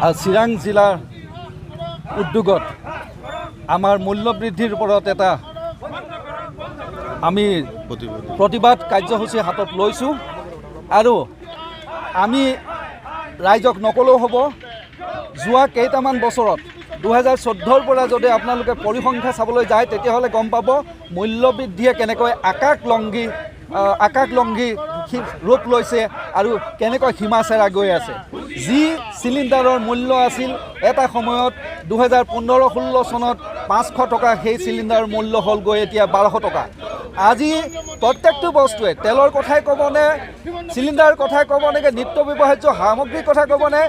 আৰু চিৰাং জিলাৰ উদ্যোগত আমাৰ মূল্য বৃদ্ধিৰ ওপৰত এটা আমি প্ৰতিবাদ কাৰ্যসূচী হাতত লৈছোঁ আৰু আমি ৰাইজক নকলেও হ'ব যোৱা কেইটামান বছৰত 2014ৰ পৰা যদি আপোনালোকে পৰিসংখ্যা চাবলৈ যায় তেতিয়াহ'লে গম পাব মূল্য বৃদ্ধিয়ে কেনেকৈ আকাশলংঘী ৰূপ লৈছে আৰু কেনেকৈ সীমা চেৰা গৈ আছে। যি চিলিণ্ডাৰৰ মূল্য আছিল এটা সময়ত 2015-16 চনত 500 টকা, সেই চিলিণ্ডাৰৰ মূল্য হ'ল গৈ এতিয়া 1200 টকা। আজি প্ৰত্যেকটো বস্তুৱে তেলৰ কথাই ক'বনে, চিলিণ্ডাৰৰ কথাই ক'ব নে, নিত্য ব্যৱহাৰ্য সামগ্ৰীৰ কথা ক'বনে,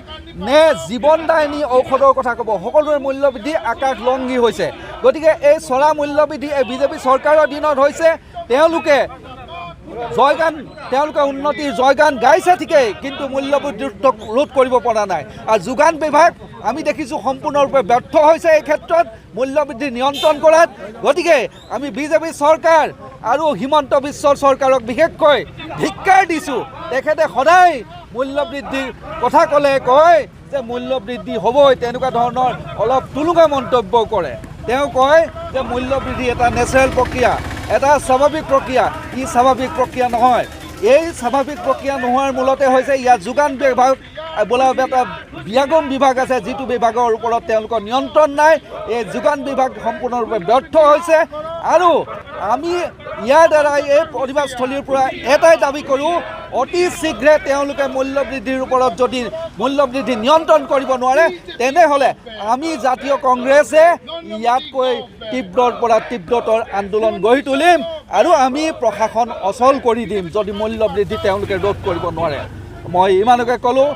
নে জীৱনদায়িনী ঔষধৰ কথা ক'ব, সকলোৰে মূল্য বৃদ্ধি আকাশলংঘী হৈছে। গতিকে এই চৰা মূল্য বৃদ্ধি এই বিজেপি চৰকাৰৰ দিনত হৈছে। তেওঁলোকে উন্নতিৰ জয়গান গাইছে ঠিকেই, কিন্তু মূল্য বৃদ্ধি ৰোধ কৰিব পৰা নাই। আৰু যোগান বিভাগ আমি দেখিছোঁ সম্পূৰ্ণৰূপে ব্যৰ্থ হৈছে এই ক্ষেত্ৰত মূল্য বৃদ্ধি নিয়ন্ত্ৰণ কৰাত। গতিকে আমি বিজেপি চৰকাৰ আৰু হিমন্ত বিশ্ব চৰকাৰক বিশেষকৈ ধিক্কাৰ দিছোঁ। তেখেতে সদায় মূল্য বৃদ্ধিৰ কথা ক'লে কয় যে মূল্য বৃদ্ধি হ'বই, তেনেকুৱা ধৰণৰ অলপ তুলুঙা মন্তব্য কৰে। তেওঁ কয় যে মূল্য বৃদ্ধি এটা নেচাৰেল প্ৰক্ৰিয়া, এটা স্বাভাৱিক প্ৰক্ৰিয়া। ই স্বাভাৱিক প্ৰক্ৰিয়া নহয়। এই স্বাভাৱিক প্ৰক্ৰিয়া নোহোৱাৰ মূলতে হৈছে ইয়াৰ যোগান বিভাগ বোলা এটা বিয়াগম বিভাগ আছে, যিটো বিভাগৰ ওপৰত তেওঁলোকৰ নিয়ন্ত্ৰণ নাই। এই যোগান বিভাগ সম্পূৰ্ণৰূপে ব্যৰ্থ হৈছে। আৰু আমি ইয়াৰ দ্বাৰাই এই প্ৰতিবাদস্থলীৰ পৰা এটাই দাবী কৰোঁ, অতি শীঘ্ৰে তেওঁলোকে মূল্য বৃদ্ধিৰ ওপৰত যদি মূল্য বৃদ্ধি নিয়ন্ত্ৰণ কৰিব নোৱাৰে তেনেহ'লে আমি জাতীয় কংগ্ৰেছে ইয়াতকৈ তীব্ৰৰ পৰা তীব্ৰতৰ আন্দোলন গঢ়ি তুলিম আৰু আমি প্ৰশাসন অচল কৰি দিম যদি মূল্য বৃদ্ধি তেওঁলোকে ৰোধ কৰিব নোৱাৰে। মই ইমানকে ক'লোঁ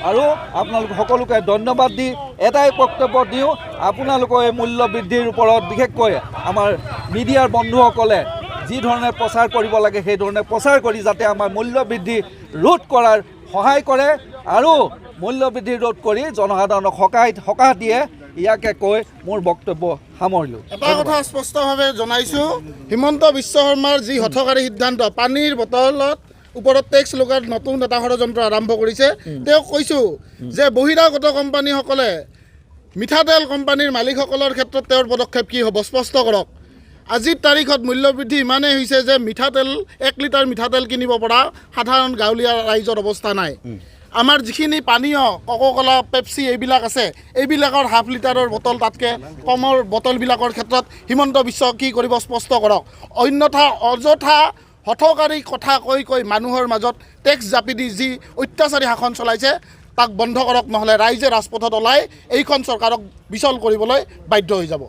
আৰু আপোনালোক সকলোকে ধন্যবাদ দি এটাই বক্তব্য দিওঁ, আপোনালোকৰ এই মূল্য বৃদ্ধিৰ ওপৰত বিশেষকৈ আমাৰ মিডিয়াৰ বন্ধুসকলে যি ধৰণে প্ৰচাৰ কৰিব লাগে সেই ধৰণে প্ৰচাৰ কৰি যাতে আমাৰ মূল্য বৃদ্ধি ৰোধ কৰাৰ সহায় কৰে আৰু মূল্য বৃদ্ধি ৰোধ কৰি জনসাধাৰণক সকাহ দিয়ে। ইয়াকে কৈ মোৰ বক্তব্য সামৰিলোঁ। এটা কথা স্পষ্টভাৱে জনাইছোঁ, হিমন্ত বিশ্ব শৰ্মাৰ যি হঠকাৰী সিদ্ধান্ত পানীৰ বটলত ওপৰত টেক্স লগাৰ নতুন এটা ষড়যন্ত্ৰ আৰম্ভ কৰিছে। তেওঁক কৈছোঁ যে বহিৰাগত কোম্পানীসকলে মিঠাতেল কোম্পানীৰ মালিকসকলৰ ক্ষেত্ৰত তেওঁৰ পদক্ষেপ কি হ'ব স্পষ্ট কৰক। আজিৰ তাৰিখত মূল্য বৃদ্ধি ইমানেই হৈছে যে মিঠাতেল 1 লিটাৰ মিঠাতেল কিনিব পৰা সাধাৰণ গাঁৱলীয়া ৰাইজৰ অৱস্থা নাই। আমাৰ যিখিনি পানীয় কক'কলা, পেপচি এইবিলাক আছে, এইবিলাকৰ হাফ লিটাৰৰ বটল তাতকৈ কমৰ বটলবিলাকৰ ক্ষেত্ৰত হিমন্ত বিশ্ব কি কৰিব স্পষ্ট কৰক। অন্যথা অযথা হঠকাৰী কথা কৈ মানুহৰ মাজত টেক্স জাপি দি যি অত্যাচাৰী শাসন চলাইছে তাক বন্ধ কৰক, নহ'লে ৰাইজে ৰাজপথত ওলাই এইখন চৰকাৰক বিচল কৰিবলৈ বাধ্য হৈ যাব।